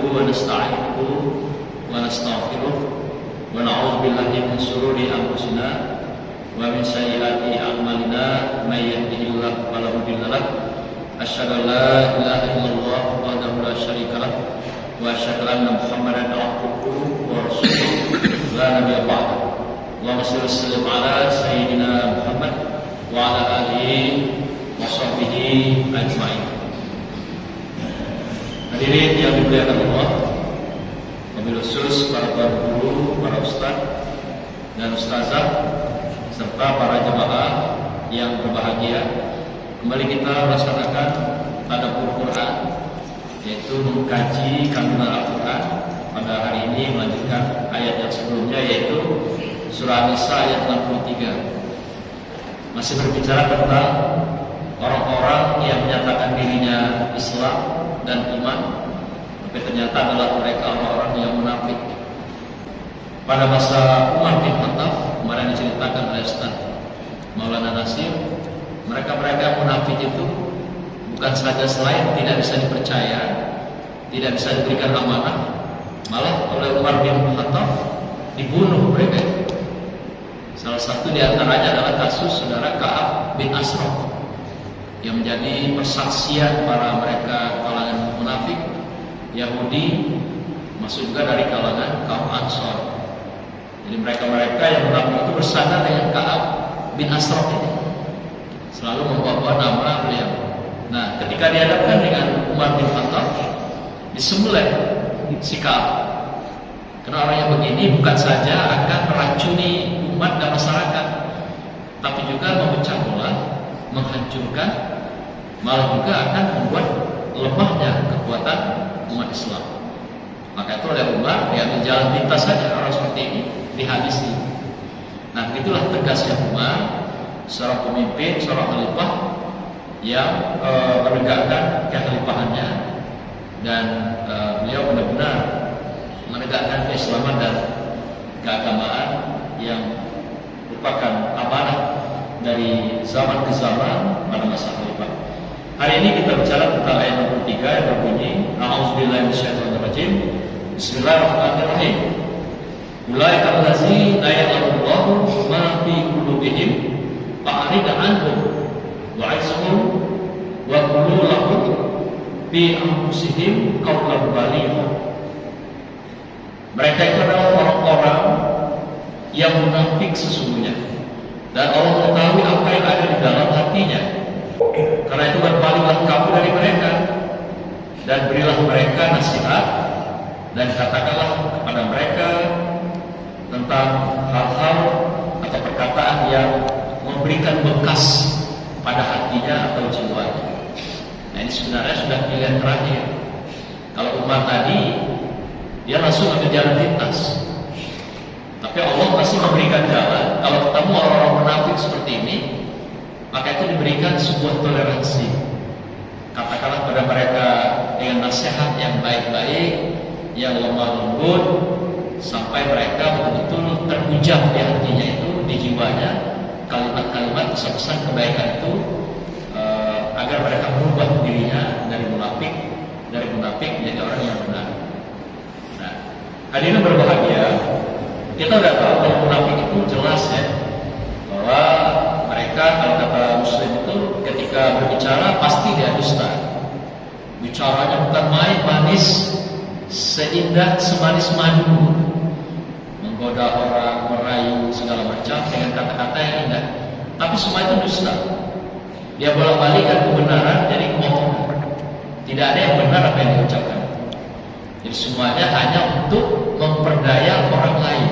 wa nasta'inuhu wa nastaghfiruh wa na'udzu billahi min shururi anfusina wa min sayyiati a'malina may yahdihillahu fala mudilla lahu asyhadu an la ilaha illallah wahdahu la syarika lahu wa asyhadu anna Muhammadan abduhu wa rasuluh la nabiyya ba'dahu. Allahumma shalli wa sallim ala sayyidina Muhammad wa ala alihi wa sahbihi ajma'in. Hadirin yang dimuliakan Allah, wabil khusus para guru, para ustaz dan ustazah serta para jemaah yang berbahagia, kembali kita melaksanakan tadabbur Quran, yaitu mengkaji kandungan Al-Quran. Pada hari ini melanjutkan ayat yang sebelumnya, yaitu surah An-Nisa ayat 63. Masih berbicara tentang orang-orang yang menyatakan dirinya Islam dan iman, tapi ternyata adalah mereka orang-orang yang munafik. Pada masa Umar bin Khattab, kemarin diceritakan oleh Ustaz Maulana Nasir, mereka-mereka munafik itu bukan saja selain tidak bisa dipercaya, tidak bisa diberikan amanah, malah oleh Umar bin Khattab dibunuh mereka itu. Salah satu di antaranya adalah kasus saudara Ka'ab bin Ashraf yang menjadi persaksian para mereka kalangan munafik Yahudi, masuk juga dari kalangan kaum Ansor. Jadi mereka-mereka yang munafik itu bersandar dengan Ka'ab bin Ashraf ini, selalu membawa nama beliau. Nah, ketika dihadapkan dengan Umar bin Khattab, disembelih si Ka'ab. Karena orang yang begini bukan saja akan meracuni umat dan masyarakat, tapi juga memecah belah, menghancurkan, malah juga akan membuat lemahnya kekuatan umat Islam. Maka itu oleh Umar diambil jalan pintas saja orang seperti ini, dihabisi. Nah, itulah tegasnya Umar, seorang pemimpin, seorang khalifah yang menegakkan kekhalifahannya, dan beliau benar-benar menegakkan keislaman dan keagamaan yang merupakan amanah dari zaman ke zaman pada masa khalifah. Hari ini kita bicara tentang ayat 63 yang berbunyi, A'udzubillahi minasyaitonirrajim. Bismillahirrahmanirrahim. Ulaika allazina ya'lamullahu ma fi qulubihim fa'rid 'anhum wa'izhum wa qul lahum fi anfusihim qawlan baligha. Mereka itu adalah orang-orang yang munafik sesungguhnya, dan Allah mengetahui apa yang ada di dalam hatinya. Karena itu berpalinglah kamu dari mereka dan berilah mereka nasihat, dan katakanlah kepada mereka tentang hal-hal atau perkataan yang memberikan bekas pada hatinya atau jiwanya. Nah, ini sebenarnya sudah pilihan terakhir. Kalau Umar tadi dia langsung ambil jalan pintas, tapi Allah masih memberikan jalan. Kalau ketemu orang-orang munafik seperti ini, maka itu diberikan sebuah toleransi. Katakanlah pada mereka dengan nasihat yang baik-baik, yang lemah lembut, sampai mereka betul-betul terhujam di hatinya itu, di jiwanya, kalimat-kalimat pesan-pesan kebaikan itu, agar mereka merubah dirinya dari munafik menjadi orang yang benar. Nah, hadirin berbahagia, kita sudah tahu kalau munafik itu jelas ya, bahwa mereka, kalau kata Muslim itu, ketika berbicara pasti dia dusta. Bicaranya bukan main, manis, seindah semanis madu, menggoda orang, merayu segala macam dengan kata-kata yang indah, tapi semua itu dusta. Dia bolak-balikkan kebenaran jadi kebohongan. Tidak ada yang benar apa yang diucapkan. Jadi semuanya hanya untuk memperdaya orang lain.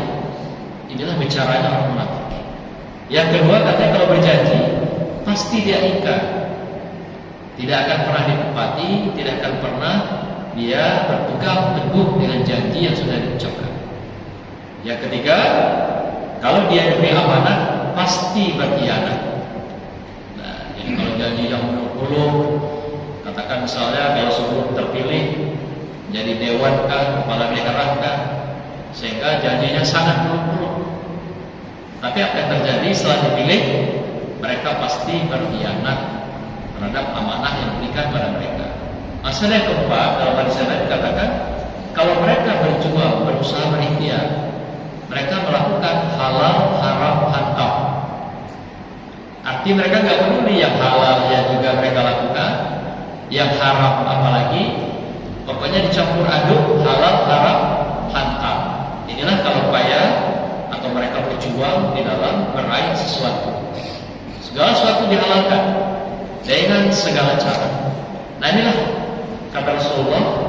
Inilah bicaranya orang munafik. Yang kedua, katanya kalau berjanji pasti dia ingkar, tidak akan pernah ditepati, tidak akan pernah dia berpegang teguh dengan janji yang sudah diucapkan. Yang ketiga, kalau dia diberi amanah pasti berkhianat. Nah, jadi kalau janji yang muluk-muluk, katakan misalnya kalau sebelum terpilih jadi dewan kah, kepala daerah kah, sehingga janjinya sangat muluk-muluk. Tapi apa yang terjadi setelah dipilih? Mereka pasti berkhianat terhadap amanah yang diberikan pada mereka. Masalah yang keempat, dalam hadis yang lain dikatakan berusaha berikhtiar. Mereka melakukan halal, haram, hantam. Arti mereka nggak peduli yang halal ya juga mereka lakukan, yang haram apalagi. Pokoknya dicampur aduk halal, haram, hantam. Inilah kalau upaya atau mereka berjuang di dalam meraih sesuatu. Segala sesuatu dihalalkan dengan segala cara. Nah inilah kata Rasulullah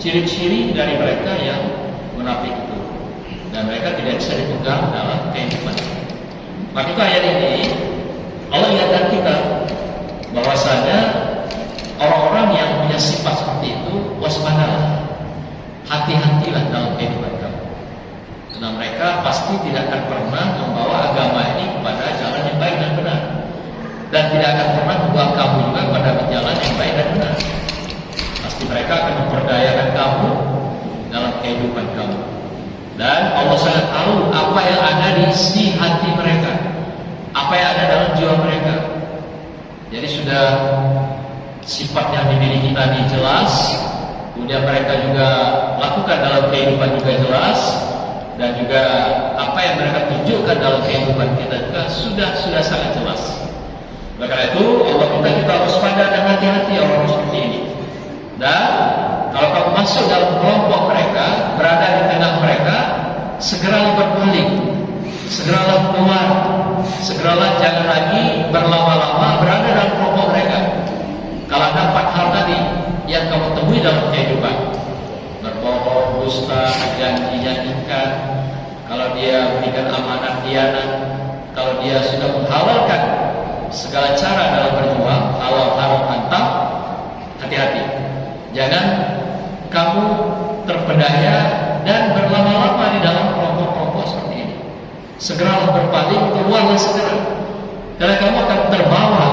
ciri-ciri dari mereka yang munafik itu. Dan mereka tidak bisa dipegang dalam kehidupan. Maka itu ayat ini Allah ingatkan kita bahwasanya orang-orang yang punya sifat seperti itu waspadalah, hati-hatilah dalam kehidupan kamu. Karena mereka pasti tidak akan pernah membawa agama ini kepada jalan yang baik dan benar, dan tidak akan pernah membawa kamu juga pada jalan yang baik dan benar. Pasti mereka akan memperdayakan kamu dalam kehidupan kamu. Dan Allah sangat tahu apa yang ada di isi hati mereka, apa yang ada dalam jiwa mereka. Jadi sudah sifat yang dimiliki tadi jelas, kemudian mereka juga lakukan dalam kehidupan juga jelas, dan juga apa yang mereka tunjukkan dalam kehidupan kita juga sudah sangat jelas. Karena itu Allah minta kita waspada dan hati-hati orang seperti ini. Dan kalau kamu masuk dalam kelompok mereka, berada di tengah mereka, segeralah berpaling, segeralah keluar, segeralah jangan lagi berlama-lama berada dalam kelompok mereka. Kalau dapat hal tadi yang kamu temui dalam kehidupan, berbohong, dusta, janji-janji ikat, kalau dia berikan amanat khianat, kalau dia sudah menghalalkan segala cara dalam berjuang, halal, haram, hantam, hati-hati. Jangan kamu terpedaya dan berlama-lama di dalam kelompok-kelompok seperti ini. Segeralah berpaling, keluarlah segera. Karena kamu akan terbawa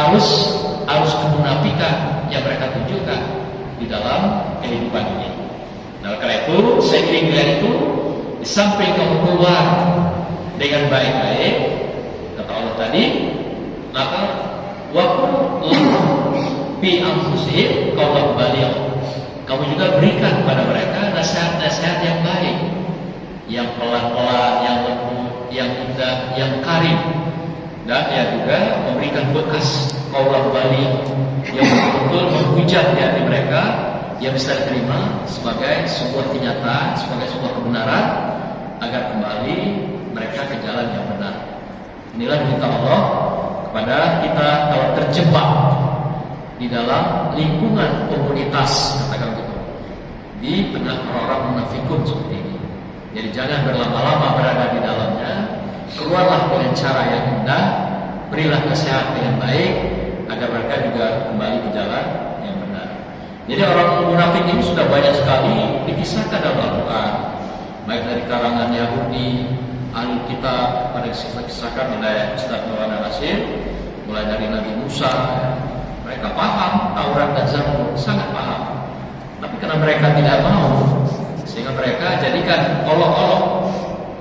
arus kemunafikan yang mereka tunjukkan di dalam kehidupan ini. Nah, karena itu, seiring dengan itu, di samping kamu keluar dengan baik-baik, kata Allah tadi, maka waqul fi anfusihim qawlan baligh. Kamu juga berikan kepada mereka nasihat-nasihat yang baik, yang pelan-pelan, yang lembut, yang indah, yang karim, dan ya juga memberikan bekas qawlan baligh yang betul-betul menghujat di hati mereka, yang bisa diterima sebagai sebuah kenyataan, sebagai sebuah kebenaran, agar kembali mereka ke jalan yang benar. Inilah minta Allah kepada kita kalau terjebak di dalam lingkungan komunitas, katakan gitu, di tengah orang-orang munafikun seperti ini. Jadi jangan berlama-lama berada di dalamnya. Keluarlah dengan cara yang indah, berilah nasihat dengan baik, agar mereka juga kembali ke jalan yang benar. Jadi orang munafik ini sudah banyak sekali dikisahkan dalam Al-Quran, baik dari kalangan Yahudi, ahli kitab, pada kisahkan oleh Ustaz Maulana Nasir, mulai dari Nabi Musa. Mereka paham Taurat dan Zabur, sangat paham. Tapi karena mereka tidak mau, sehingga mereka jadikan olok-olok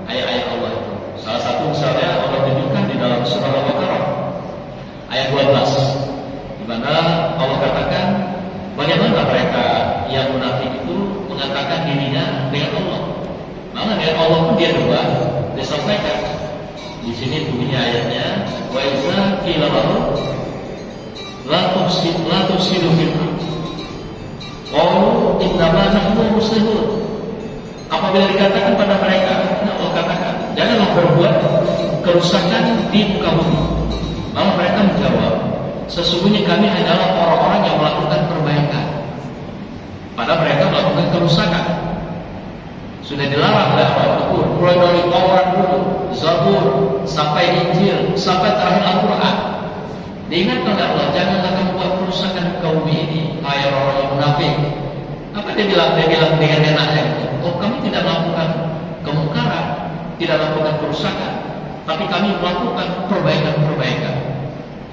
ayat-ayat Allah itu. Salah satu misalnya Allah tunjukkan di dalam surah Al-Baqarah ayat 12, di mana Allah katakan bagaimana mereka yang munafik itu mengatakan dirinya dengan Allah. Malah dengan Allah pun dia dua disampaikan. Di sini bunyinya ayatnya, wa iza qila lahum la tufsidu fil ardh qalu innama nahnu muslimun. Apabila dikatakan pada mereka, Allah katakan, janganlah berbuat kerusakan di muka bumi. Malah mereka menjawab, sesungguhnya kami adalah orang-orang yang melakukan perbaikan. Padahal mereka melakukan kerusakan. Sudah dilarang oleh Allah, mulai dari Taurat dulu, Zabur, sampai Injil, sampai terakhir Al-Quran. Diingatkan oleh Allah, janganlah kamu buat kerusakan kaum ini, hai orang yang munafik. Apa dia bilang? Dia bilang dengan enaknya, oh kami tidak melakukan kemungkaran, tidak melakukan kerusakan, tapi kami melakukan perbaikan-perbaikan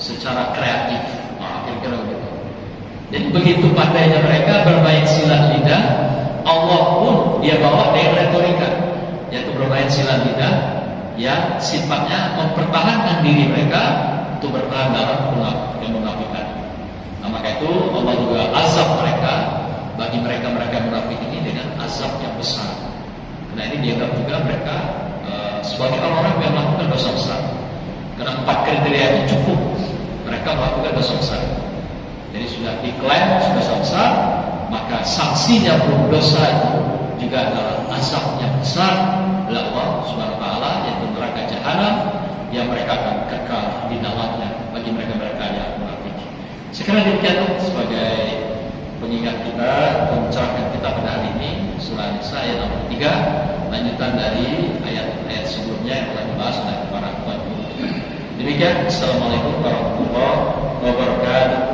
secara kreatif. Kira-kira begitu. Jadi begitu pandainya mereka bermain silat lidah, Allah pun dia bawa dengan retorika, yaitu bermain silat lidah yang sifatnya mempertahankan diri mereka untuk bertahan dalam kemunafikan. Nah, maka itu Allah juga azab mereka, bagi mereka munafik ini dengan azab yang besar. mereka sebagai orang-orang yang melakukan dosa besar. Karena 4 kriteria itu cukup mereka melakukan dosa besar. Jadi sudah diklaim dosa besar, maka sanksinya belum dosa itu juga adalah azab yang besar oleh Allah Subhanahu wa taala, yaitu neraka jahanam yang mereka akan kekal di dalamnya bagi mereka-mereka yang munafik. Sekarang demikian sebagai pengingat kita, pencerahan kita pada hari ini, surah An-Nisa ayat 63, lanjutan dari ayat-ayat sebelumnya yang telah dibahas oleh para tuan guru. Demikian, Assalamualaikum warahmatullahi wabarakatuh.